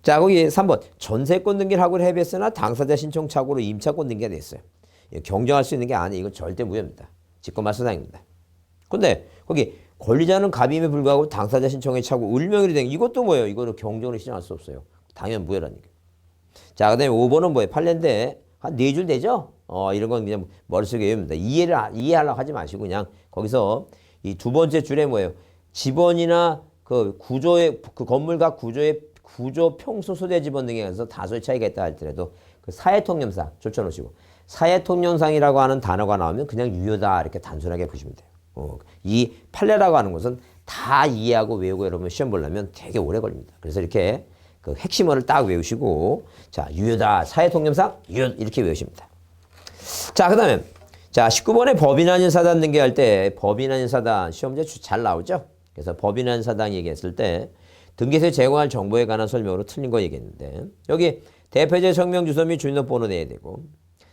자, 거기 3번 전세권 등기를 하고 해비했으나 당사자 신청 착오로 임차권 등기가 됐어요. 경정할 수 있는 게 아니에요. 이건 절대 무효입니다. 직권말소상입니다. 근데 거기 권리자는 갑임에 불구하고 당사자 신청에 착오 을명일이 된 이것도 뭐예요? 이거는 경정으로 신청할 수 없어요. 당연 무효라는 게. 자, 그다음에 5번은 뭐예요? 판례인데 한 4줄 되죠? 이런 건 그냥 머릿속에 외웁니다. 이해하려고 하지 마시고 그냥 거기서 이 두 번째 줄에 뭐예요? 집원이나 그 구조의 그 건물과 구조의 구조 평소 소재 집원 등에 관해서 다소의 차이가 있다 할지라도 그 사회통념상 쫓아놓으시고 사회통념상이라고 하는 단어가 나오면 그냥 유효다 이렇게 단순하게 보시면 돼요. 이 판례라고 하는 것은 다 이해하고 외우고 여러분 시험 보려면 되게 오래 걸립니다. 그래서 이렇게 그 핵심어를 딱 외우시고 자, 유효다 사회통념상 유효 이렇게 외우십니다. 자, 그다음에 자, 19번에 법인 아닌 사단 등기할 때 법인 아닌 사단 시험 문제 잘 나오죠? 그래서 법인 아닌 사단 얘기했을 때 등기소에 제공할 정보에 관한 설명으로 틀린 거 얘기했는데 여기 대표자 성명 주소 및 주민등록번호 내야 되고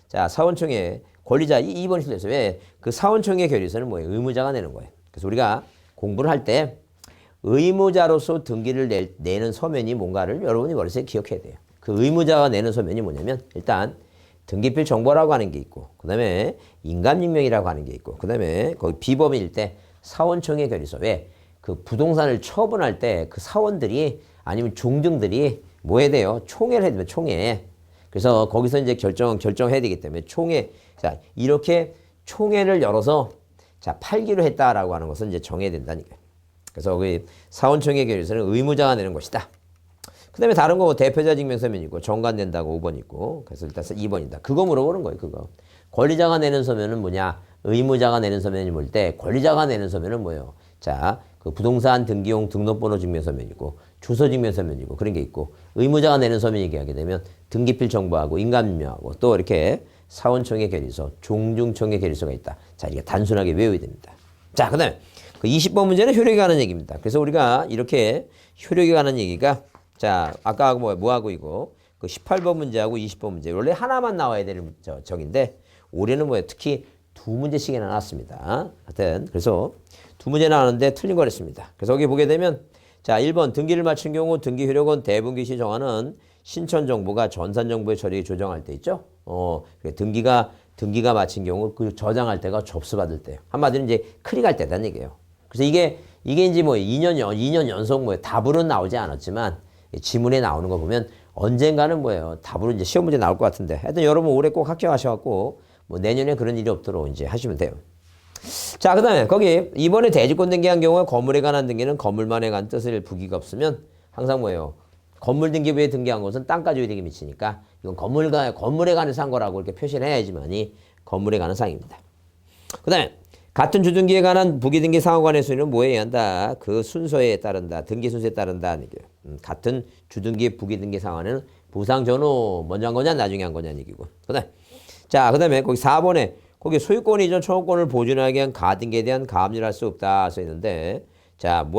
자, 사원청에 권리자 2번이 틀렸어요. 왜? 그 사원청의 결의서는 뭐예요? 의무자가 내는 거예요. 그래서 우리가 공부를 할 때 의무자로서 등기를 내는 서면이 뭔가를 여러분이 머릿속에 기억해야 돼요. 그 의무자가 내는 서면이 뭐냐면 일단 등기필 정보라고 하는 게 있고 그 다음에 인감증명이라고 하는 게 있고 그 다음에 거기 비법인일 때 사원청의 결의서 왜? 그 부동산을 처분할 때 그 사원들이 아니면 종등들이 뭐 해야 돼요? 총회를 해야 됩니다. 총회. 그래서 거기서 이제 결정해야 되기 때문에 총회. 자, 이렇게 총회를 열어서 자, 팔기로 했다라고 하는 것을 이제 정해야 된다니까요. 그래서 그 사원청의 결의서는 의무자가 내는 것이다. 그 다음에 다른 거 대표자 증명서면이고 정관된다고 5번 있고 그래서 일단 2번이다. 그거 물어보는 거예요. 그거. 권리자가 내는 서면은 뭐냐? 의무자가 내는 서면이 뭘 때 권리자가 내는 서면은 뭐예요? 자, 그 부동산 등기용 등록번호 증명서면이고 주소 증명서면이고 그런 게 있고 의무자가 내는 서면 얘기하게 되면 등기필 정보하고 인감증명하고 또 이렇게 사원청의 결의서, 종중청의 결의서가 있다. 자, 이게 단순하게 외워야 됩니다. 자, 그 다음에 그 20번 문제는 효력에 관한 얘기입니다. 그래서 우리가 이렇게 효력에 관한 얘기가 자, 아까 뭐 하고 이거 그 18번 문제하고 20번 문제 원래 하나만 나와야 되는 적인데 올해는 뭐예요? 특히 두 문제씩이나 나왔습니다. 하여튼 그래서 두 문제 나왔는데 틀린 걸 했습니다. 그래서 여기 보게 되면 자 1번 등기를 마친 경우 등기 효력은 대분기 시 정하는 신천 정보가 전산 정보의 처리 조정할 때 있죠. 등기가 마친 경우 그 저장할 때가 접수받을 때요. 한마디로 이제 클릭할 때란 얘기예요. 그래서 이게 이제 뭐 2년 연속 뭐 답으로는 나오지 않았지만 지문에 나오는 거 보면 언젠가는 뭐예요. 답으로 이제 시험 문제 나올 것 같은데. 하여튼 여러분 올해 꼭 합격하셔갖고 뭐 내년에 그런 일이 없도록 이제 하시면 돼요. 자, 그 다음에 거기 이번에 대지권 등기한 경우에 건물에 관한 등기는 건물만에 관한 뜻을 부기가 없으면 항상 뭐예요. 건물 등기부에 등기한 것은 땅가 조이득에 미치니까 이건 건물에 관해서 한 거라고 이렇게 표시를 해야지만이 건물에 관한 사항입니다. 그 다음에 같은 주등기에 관한 부기등기 상호간의 순위는 뭐에 의한다? 그 순서에 따른다. 등기 순서에 따른다. 같은 주등기 부기등기 상호간에는 부상 전후 먼저 한 거냐 나중에 한 거냐는 얘기고. 자, 그 다음에 거기 4번에 거기 소유권 이전 청구권을 보존하기 위한 가등기에 대한 가압류를 할 수 없다 써 있는데 자,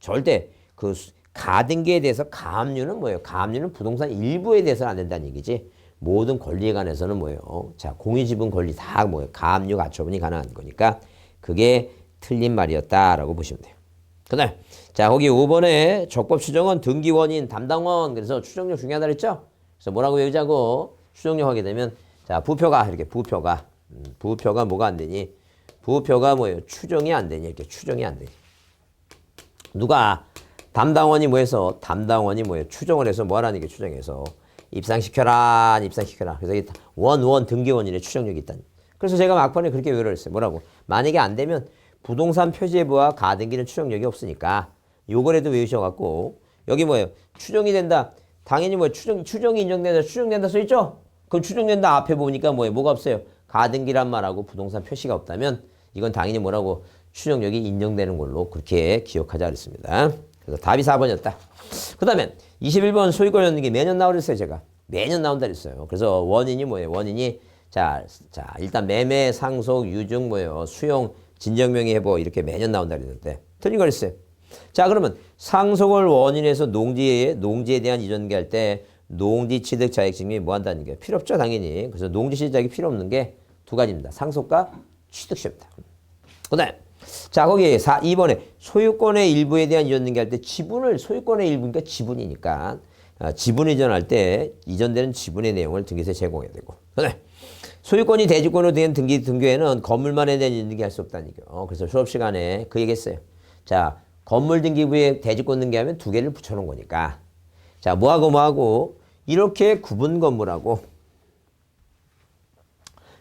절대 그 가등기에 대해서 가압류는 뭐예요? 가압류는 부동산 일부에 대해서는 안 된다는 얘기지. 모든 권리에 관해서는 뭐예요? 자, 공유지분 권리 다 뭐예요? 가압류 가처분이 가능한 거니까 그게 틀린 말이었다라고 보시면 돼요. 그다음 자, 거기 5번에 적법 추정은 등기 원인 담당원 그래서 추정력 중요하다 그랬죠? 그래서 뭐라고 외우자고 추정력 하게 되면 자, 부표가 이렇게 부표가 뭐가 안 되니? 부표가 뭐예요? 추정이 안 되니? 이렇게 추정이 안 되니? 누가 담당원이 뭐해서 담당원이 뭐예요? 추정을 해서 뭐 하라는 게 추정해서 입상시켜라. 그래서 원 등기원인의 추정력이 있다니. 그래서 제가 막판에 그렇게 외우라 했어요. 뭐라고? 만약에 안 되면 부동산 표지부와 가등기는 추정력이 없으니까 요거라도 외우셔갖고 여기 뭐예요? 추정이 된다. 당연히 뭐 추정이 인정된다. 추정된다 써있죠? 그럼 추정된다 앞에 보니까 뭐가 없어요? 가등기란 말하고 부동산 표시가 없다면 이건 당연히 뭐라고? 추정력이 인정되는 걸로 그렇게 기억하자 그랬습니다. 그래서 답이 4번이었다. 그 다음에 21번 소유권 연등기 매년 나오라 했어요. 제가. 매년 나온다 그랬어요. 그래서 원인이 뭐예요? 원인이 자 일단 매매, 상속, 유증 뭐예요? 수용, 진정명의 해보 이렇게 매년 나온다 그랬는데 틀린 걸 했어요. 자, 그러면 상속을 원인에서 농지에 대한 이전계할 때 농지 취득 자격 증명이 뭐 한다는 게 필요 없죠, 당연히. 그래서 농지 취득 자격이 필요 없는 게 두 가지입니다. 상속과 취득시효입니다. 그다음에 자, 거기 2번에 소유권의 일부에 대한 이전 등기할 때 지분을 소유권의 일부니까 지분이니까 지분 이전할 때 이전되는 지분의 내용을 등기소에 제공해야 되고. 그다음에 소유권이 대지권으로 된 등기에는 건물만에 대한 이전 등기할 수 없다는 얘기예요. 그래서 수업 시간에 그 얘기했어요. 자, 건물 등기부에 대지권 등기하면 두 개를 붙여놓은 거니까. 자, 뭐하고 이렇게 구분 건물하고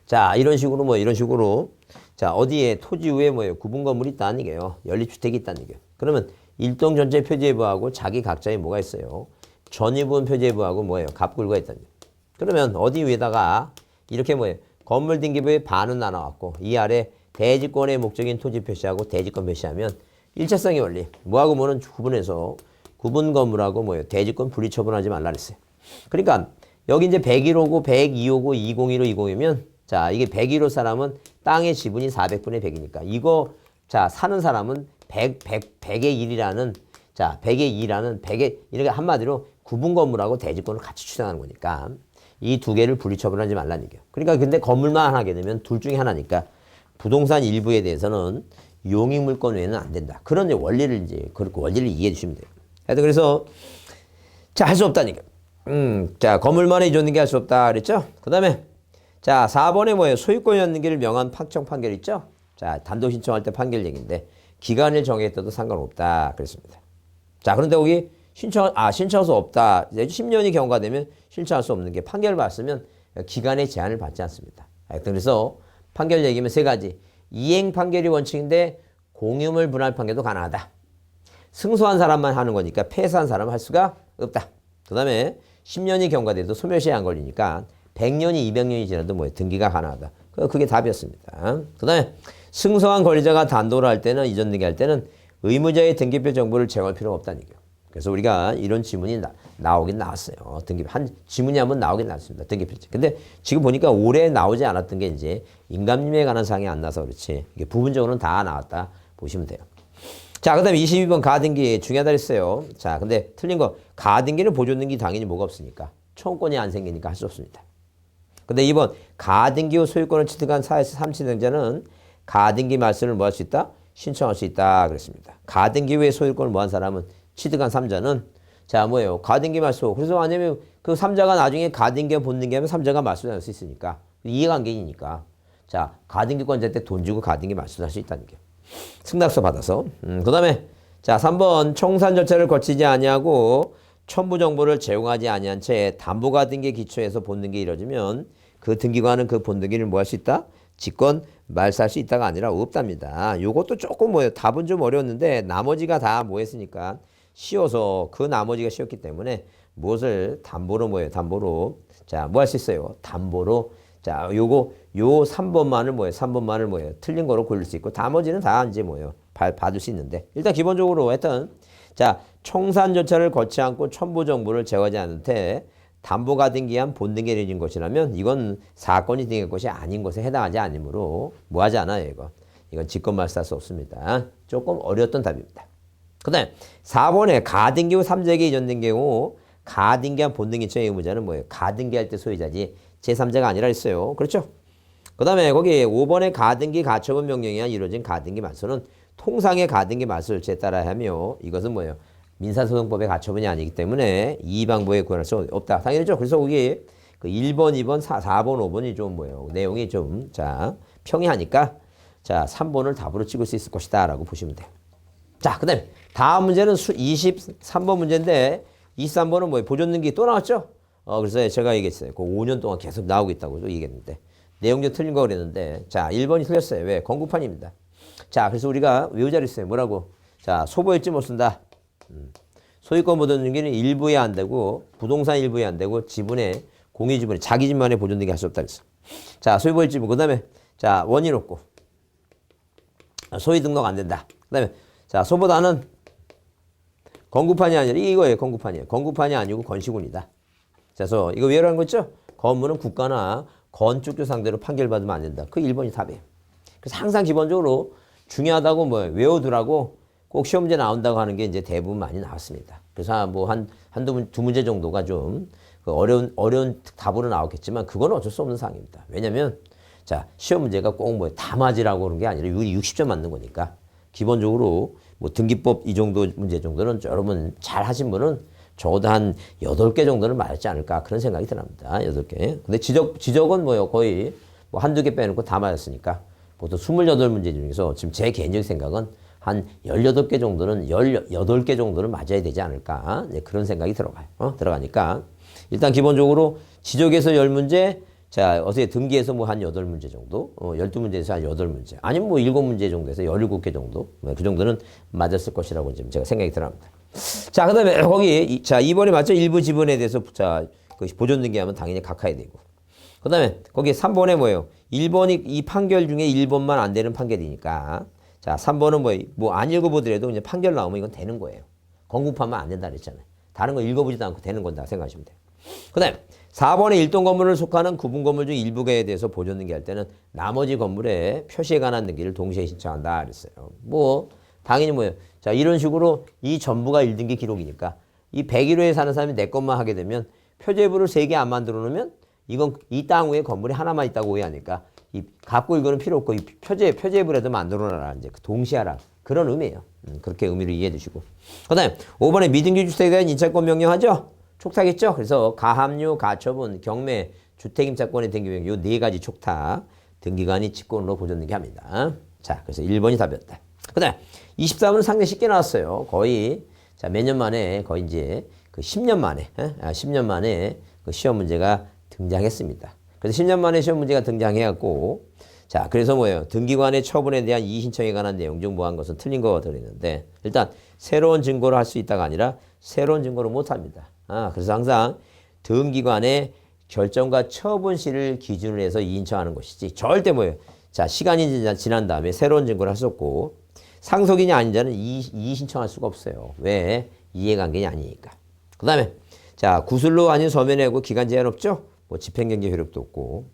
자, 이런 식으로 자, 어디에 토지 위에 뭐예요? 구분 건물이 있다는 얘기예요. 연립주택이 있다는 얘기예요. 그러면 일동 전체 표지해부하고 자기 각자의 뭐가 있어요? 전유분 표지해부하고 뭐예요? 갑굴과 있다는 얘기예요. 그러면 어디 위에다가 이렇게 뭐예요? 건물 등기부의 반은 나눠왔고 이 아래 대지권의 목적인 토지 표시하고 대지권 표시하면 일체성의 원리. 뭐하고 뭐는 구분해서 구분 건물하고 뭐예요? 대지권 분리 처분하지 말라 그랬어요. 그러니까 여기 이제 101호고 102호고 201호 202면 자, 이게 101호 사람은 땅의 지분이 400분의 100이니까 이거 자, 사는 사람은 100의 1이라는 자, 100의 2라는 100의 이렇게 한마디로 구분 건물하고 대지권을 같이 추정하는 거니까 이 두 개를 분리 처분하지 말라는 얘기예요. 그러니까 근데 건물만 하게 되면 둘 중에 하나니까 부동산 일부에 대해서는 용익물권 외에는 안 된다. 그런 원리를 이제 그렇게 원리를 이해해 주시면 돼요. 하여튼 그래서 자, 할 수 없다니까. 자, 건물만에 이전 등기할 수 없다 그랬죠? 그다음에 자, 4번에 뭐예요? 소유권 연등기를 명한 확정 판결 있죠? 자, 단독 신청할 때 판결 얘기인데 기간을 정했어도 상관없다 그랬습니다. 자, 그런데 거기 신청할 수 없다. 10년이 경과되면 신청할 수 없는 게 판결을 받았으면 기간의 제한을 받지 않습니다. 그래서 판결 얘기면 세 가지. 이행 판결이 원칙인데 공유물 분할 판결도 가능하다. 승소한 사람만 하는 거니까 패소한 사람은 할 수가 없다. 그 다음에 10년이 경과돼도 소멸시효 안 걸리니까 100년이 200년이 지나도 뭐예요? 등기가 가능하다. 그게 답이었습니다. 그 다음에 승소한 권리자가 단도를 할 때는 이전 등기할 때는 의무자의 등기표 정보를 제공할 필요가 없다는 얘기예요. 그래서 우리가 이런 지문이 나오긴 나왔어요. 지문이 한번 나오긴 나왔습니다. 등기표제. 근데 지금 보니까 올해 나오지 않았던 게 이제 임감림에 관한 사항이 안 나서 그렇지. 이게 부분적으로는 다 나왔다 보시면 돼요. 자, 그 다음에 22번 가등기 중요하다 했어요. 자, 근데 틀린 거. 가등기는 보존등기 당연히 뭐가 없으니까. 청구권이 안 생기니까 할 수 없습니다. 근데 2번 가등기 후 소유권을 취득한 사에서 삼친행자는 가등기 말소를 뭐 할 수 있다? 신청할 수 있다 그랬습니다. 가등기 후에 소유권을 뭐 한 사람은 취득한 3자는 자 뭐예요? 가등기 말소. 그래서 왜냐면 그 3자가 나중에 가등기와 본등기하면 3자가 말소할 수 있으니까 이해관계이니까 자 가등기권자 때 돈 주고 가등기 말소할 수 있다는 게 승낙서 받아서 그 다음에 자 3번 청산 절차를 거치지 아니하고 첨부 정보를 제공하지 아니한 채 담보가등기에 기초해서 본등기 이뤄지면 그 등기관은 그 본등기를 뭐 할 수 있다? 직권 말소할 수 있다가 아니라 없답니다. 요것도 조금 뭐예요? 답은 좀 어려웠는데 나머지가 다 뭐 했으니까 쉬워서 그 나머지가 쉬웠기 때문에 무엇을 담보로 뭐예요? 담보로 자 뭐 할 수 있어요? 담보로 자 요거 요 3번만을 뭐예요? 3번만을 뭐예요? 틀린 거로 고를 수 있고 나머지는 다 이제 뭐예요? 받을 수 있는데 일단 기본적으로 하여튼 자 청산 절차를 거치 않고 첨부 정보를 제공하지 않은 테 담보가 등기한 본등기를 이뤄진 것이라면 이건 사건이 등기한 것이 아닌 것에 해당하지 않으므로 뭐 하지 않아요 이거. 이건 직권 말소할 수 없습니다. 조금 어려웠던 답입니다. 그 다음에 4번에 가등기 후 3자에게 이전된 경우 가등기한 본등기처의 의무자는 뭐예요? 가등기할 때 소유자지 제3자가 아니라 했어요. 그렇죠? 그 다음에 거기 5번에 가등기 가처분 명령에 의한 이루어진 가등기 말소는 통상의 가등기 말소 절차에 따라야 하며 이것은 뭐예요? 민사소송법의 가처분이 아니기 때문에 이 방법에 구현할 수 없다. 당연히죠. 그래서 거기 그 1번, 2번, 4번, 5번이 좀 뭐예요? 내용이 좀 자 평이하니까 자 3번을 답으로 찍을 수 있을 것이다 라고 보시면 돼요. 자, 그 다음에 다음 문제는 23번 문제인데 23번은 뭐예요? 보존등기 또 나왔죠? 그래서 제가 얘기했어요. 그 5년 동안 계속 나오고 있다고 얘기했는데 내용 좀 틀린 거 그랬는데 자 1번이 틀렸어요. 왜? 건구판입니다. 자, 그래서 우리가 외우자 그랬어요. 뭐라고? 자, 소보일지 못 쓴다. 소유권 보존등기는 일부에 안 되고 부동산 일부에 안 되고 지분에 공유지분에 자기 집만에 보존등기 할 수 없다 그랬어. 자, 소유보일지분 그 다음에 자 원인 없고 소유 등록 안 된다. 그 다음에 자 소보다는 건구판이 아니라 이거예요. 건구판이에요. 건구판이 아니고 건시군이다. 그래서 이거 외우라는 거 있죠? 건물은 국가나 건축주 상대로 판결받으면 안 된다. 그 1번이 답이에요. 그래서 항상 기본적으로 중요하다고 뭐 외워두라고 꼭 시험 문제 나온다고 하는 게 이제 대부분 많이 나왔습니다. 그래서 뭐 두 문제 정도가 좀 어려운 답으로 나왔겠지만 그건 어쩔 수 없는 사항입니다. 왜냐면 자 시험 문제가 꼭 뭐 다 맞으라고 그런 게 아니라 60점 맞는 거니까 기본적으로 뭐 등기법 이 정도 문제 정도는 여러분 잘 하신 분은 적어도 한 8개 정도는 맞지 않을까 그런 생각이 듭니다. 8개. 근데 지적은 뭐요 거의 뭐 한두 개 빼놓고 다 맞았으니까 보통 28문제 중에서 지금 제 개인적인 생각은 한 18개 정도는 18개 정도는 맞아야 되지 않을까 네, 그런 생각이 들어가요. 들어가니까 일단 기본적으로 지적에서 10문제 자 어떻게 등기에서 뭐 한 8문제 정도 12문제에서 한 8문제 아니면 뭐 7문제 정도에서 17개 정도 그 정도는 맞았을 것이라고 지금 제가 생각이 들어갑니다. 자 그다음에 거기 자 2번에 맞죠? 일부 지분에 대해서 자 그 보존 등기하면 당연히 각하해야 되고 그다음에 거기 3번에 뭐예요? 1번이 이 판결 중에 1번만 안 되는 판결이니까 자 3번은 뭐 안 읽어보더라도 이제 판결 나오면 이건 되는 거예요. 건국하면 안 된다 그랬잖아요. 다른 거 읽어보지도 않고 되는 건다 생각하시면 돼요. 그 다음에 4번에 일동 건물을 속하는 구분 건물 중 일부에 대해서 보존 등기할 때는 나머지 건물에 표시에 관한 등기를 동시에 신청한다 그랬어요. 뭐 당연히 뭐예요. 자 이런 식으로 이 전부가 1등기 기록이니까 이 101호에 사는 사람이 내 것만 하게 되면 표제부를 3개 안 만들어 놓으면 이건 이 땅 위에 건물이 하나만 있다고 오해하니까 이 갖고 이거는 필요 없고 이 표제부라도 만들어 놔라 이제 동시에 하라 그런 의미예요. 그렇게 의미를 이해해 주시고 그다음에 5번에 미등기 주택에 대한 인차권 명령하죠. 촉탁했죠. 그래서 가압류, 가처분, 경매, 주택임차권의 등기 명령 요 4가지 촉탁 등기관이 직권으로 보존 등기합니다. 자 그래서 1번이 답이었다. 그다음에 24번은 상당히 쉽게 나왔어요. 거의 자 몇 년 만에 거의 이제 그 10년 만에 10년 만에 그 시험 문제가 등장했습니다. 그래서 10년 만에 시험 문제가 등장해갖고 자 그래서 뭐예요? 등기관의 처분에 대한 이의 신청에 관한 내용 중 뭐 한 것은 틀린 거 들어있는데 일단 새로운 증거를 할 수 있다가 아니라 새로운 증거를 못합니다. 그래서 항상 등기관의 결정과 처분시를 기준으로 해서 이의신청하는 것이지 절대 뭐예요. 자, 시간이 지난 다음에 새로운 증거를 할 수 없고 상속인이 아닌 자는 이의신청할 수가 없어요. 왜? 이해관계가 아니니까. 그 다음에 자, 구술로 아닌 서면에고 기간 제한 없죠? 뭐 집행경계 효력도 없고.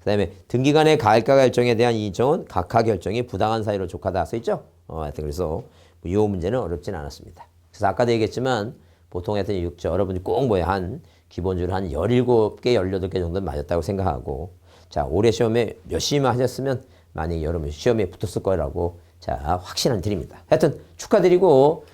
그 다음에 등기관의 가액과 결정에 대한 이의신청은 각하 결정이 부당한 사유로 족하다 써있죠? 하여튼 그래서 이 문제는 어렵진 않았습니다. 그래서 아까도 얘기했지만 보통 하여튼 6조 여러분이 꼭 뭐야 한 기본적으로 한 17개, 18개 정도는 맞았다고 생각하고 자, 올해 시험에 열심히만 하셨으면 만약에 여러분 시험에 붙었을 거라고 자, 확신을 드립니다. 하여튼 축하드리고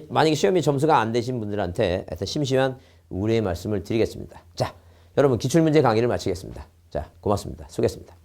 만약에 시험이 점수가 안 되신 분들한테 하여튼 심심한 우려의 말씀을 드리겠습니다. 자, 여러분 기출문제 강의를 마치겠습니다. 자, 고맙습니다. 수고했습니다.